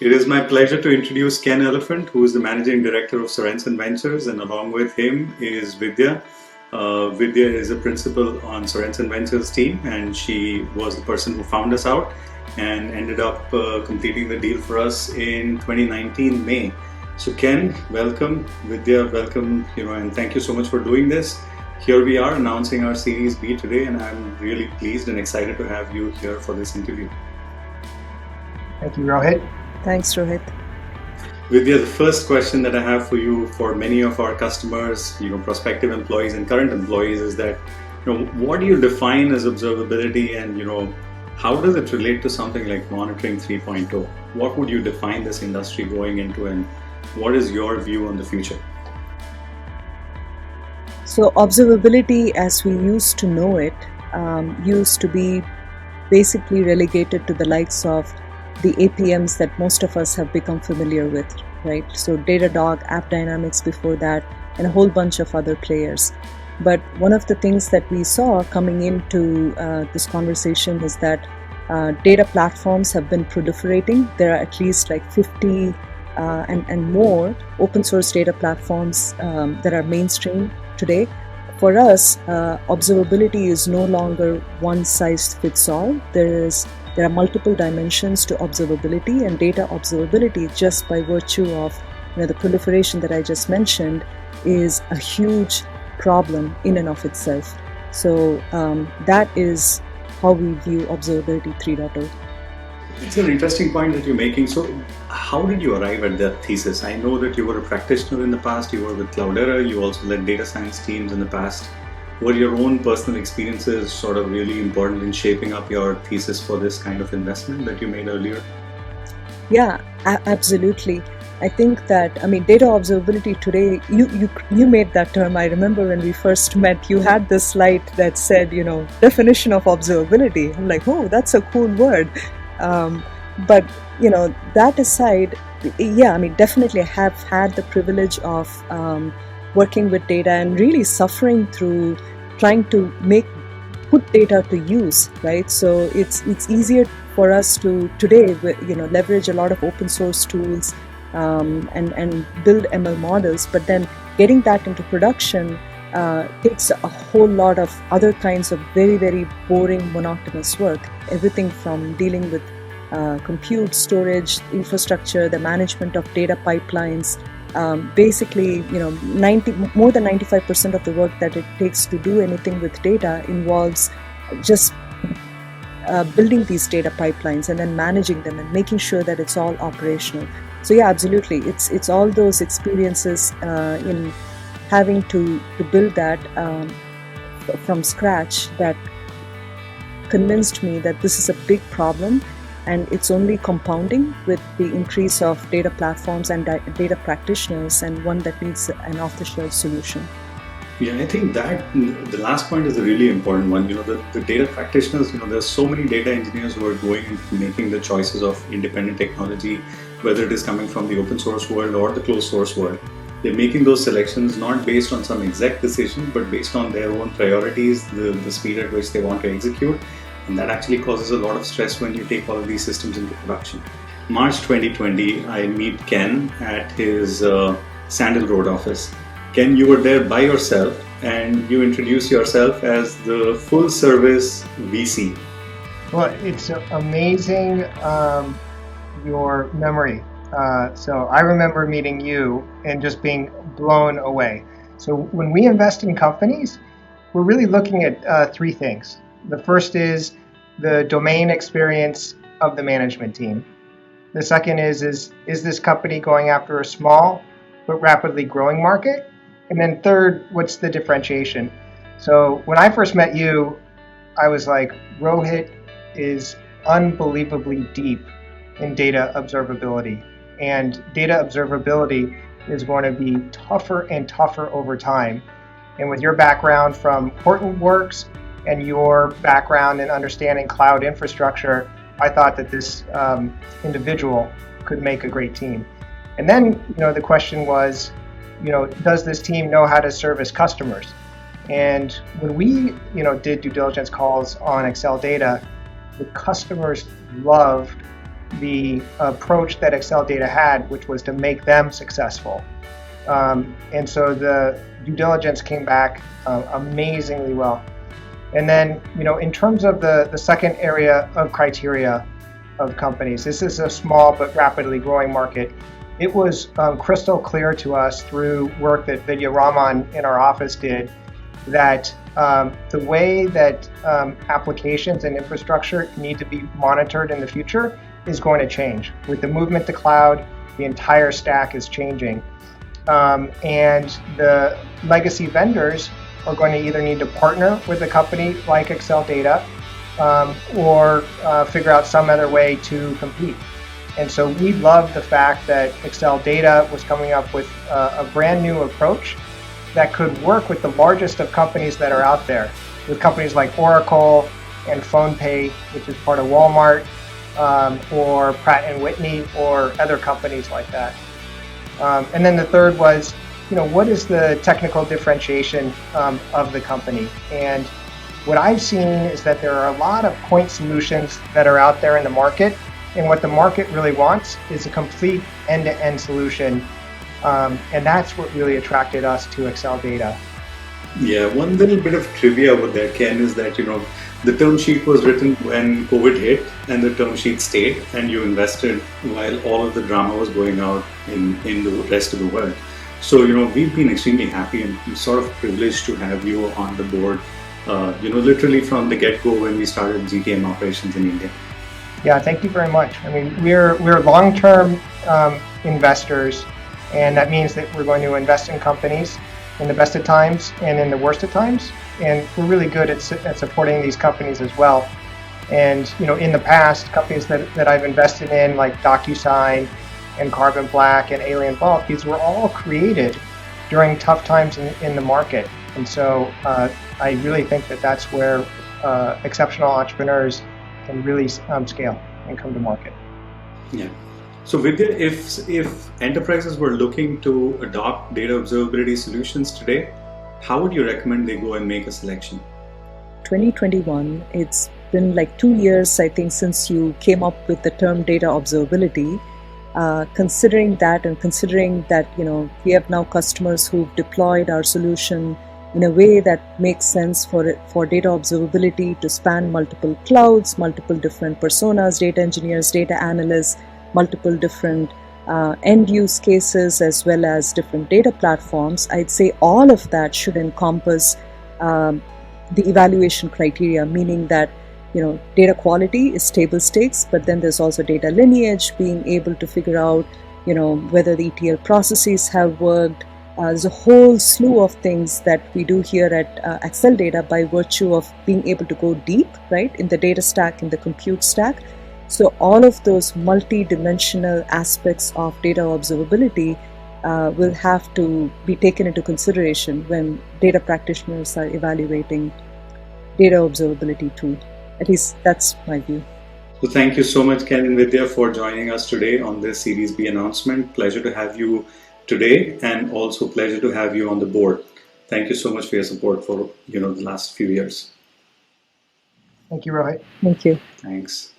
It is my pleasure to introduce Ken Elefant, who is the managing director of Sorenson Ventures, and along with him is Vidya. Vidya is a principal on Sorenson Ventures team, and she was the person who found us out and ended up completing the deal for us in 2019 May. So Ken, welcome. Vidya, welcome. And thank you so much for doing this. Here we are announcing our Series B today, and I'm really pleased and excited to have you here for this interview. Thank you, Rohit. Thanks, Rohit. Vidya, the first question that I have for you, for many of our customers, prospective employees and current employees, is that, what do you define as observability, and how does it relate to something like monitoring 3.0? What would you define this industry going into, and what is your view on the future? So observability, as we used to know it, used to be basically relegated to the likes of the APMs that most of us have become familiar with, right? So Datadog, AppDynamics before that, and a whole bunch of other players. But one of the things that we saw coming into this conversation is that data platforms have been proliferating. There are at least like 50 and more open source data platforms that are mainstream today. For us, observability is no longer one size fits all. There are multiple dimensions to observability, and data observability, just by virtue of the proliferation that I just mentioned, is a huge problem in and of itself. So that is how we view observability 3.0. It's an interesting point that you're making. So how did you arrive at that thesis? I know that you were a practitioner in the past, you were with Cloudera, you also led data science teams in the past. Were your own personal experiences sort of really important in shaping up your thesis for this kind of investment that you made earlier? Yeah, absolutely. I think that, data observability today, you made that term. I remember when we first met, you had this slide that said, definition of observability. I'm like, oh, that's a cool word. But, that aside, definitely I have had the privilege of working with data and really suffering through trying to put data to use, right? So it's easier for us to today, leverage a lot of open source tools and build ML models, but then getting that into production takes a whole lot of other kinds of very, very boring, monotonous work. Everything from dealing with compute, storage, infrastructure, the management of data pipelines. Basically, more than 95% of the work that it takes to do anything with data involves just building these data pipelines and then managing them and making sure that it's all operational. So yeah, absolutely, it's all those experiences in having to build that from scratch that convinced me that this is a big problem. And it's only compounding with the increase of data platforms and data practitioners, and one that needs an off-the-shelf solution. Yeah, I think that the last point is a really important one. The data practitioners, there's so many data engineers who are going and making the choices of independent technology, whether it is coming from the open source world or the closed source world. They're making those selections not based on some exact decision, but based on their own priorities, the speed at which they want to execute. And that actually causes a lot of stress when you take all of these systems into production. March 2020, I meet Ken at his Sandal Road office. Ken, you were there by yourself, and you introduced yourself as the full service VC. Well, it's amazing your memory. So I remember meeting you and just being blown away. So when we invest in companies, we're really looking at three things. The first is the domain experience of the management team. The second is this company going after a small but rapidly growing market? And then third, what's the differentiation? So when I first met you, I was like, Rohit is unbelievably deep in data observability. And data observability is going to be tougher and tougher over time. And with your background from Hortonworks and your background in understanding cloud infrastructure, I thought that this individual could make a great team. And then, the question was, does this team know how to service customers? And when we, did due diligence calls on Acceldata, the customers loved the approach that Acceldata had, which was to make them successful. And so the due diligence came back amazingly well. And then, in terms of the second area of criteria of companies, this is a small but rapidly growing market. It was crystal clear to us through work that Vidya Raman in our office did that the way that applications and infrastructure need to be monitored in the future is going to change. With the movement to cloud, the entire stack is changing. And the legacy vendors are going to either need to partner with a company like Acceldata or figure out some other way to compete. And so we love the fact that Acceldata was coming up with a brand new approach that could work with the largest of companies that are out there, with companies like Oracle and PhonePe, which is part of Walmart, or Pratt & Whitney, or other companies like that. And then the third was, what is the technical differentiation of the company? And what I've seen is that there are a lot of point solutions that are out there in the market, and what the market really wants is a complete end-to-end solution. And that's what really attracted us to Acceldata. Yeah, one little bit of trivia over there, Ken, is that the term sheet was written when COVID hit, and the term sheet stayed, and you invested while all of the drama was going out in the rest of the world. So we've been extremely happy and sort of privileged to have you on the board. Literally from the get-go when we started GTM operations in India. Yeah, thank you very much. I mean, we're long-term investors, and that means that we're going to invest in companies in the best of times and in the worst of times. And we're really good at supporting these companies as well. And in the past, companies that I've invested in, like DocuSign and Carbon Black and Alien Vault, these were all created during tough times in the market. And so I really think that that's where exceptional entrepreneurs can really scale and come to market. Yeah. So Vidya, if enterprises were looking to adopt data observability solutions today, how would you recommend they go and make a selection? 2021, it's been like 2 years, I think, since you came up with the term data observability. Considering that and considering that, we have now customers who've deployed our solution in a way that makes sense for data observability to span multiple clouds, multiple different personas, data engineers, data analysts, multiple different end use cases, as well as different data platforms. I'd say all of that should encompass the evaluation criteria, meaning that data quality is table stakes, but then there's also data lineage, being able to figure out whether the ETL processes have worked. There's a whole slew of things that we do here at Acceldata by virtue of being able to go deep, right, in the data stack, in the compute stack. So all of those multi-dimensional aspects of data observability will have to be taken into consideration when data practitioners are evaluating data observability tool. At least that's my view. So thank you so much, Ken and Vidya, for joining us today on this Series B announcement. Pleasure to have you today, and also pleasure to have you on the board. Thank you so much for your support for the last few years. Thank you, Rohit. Thank you. Thanks.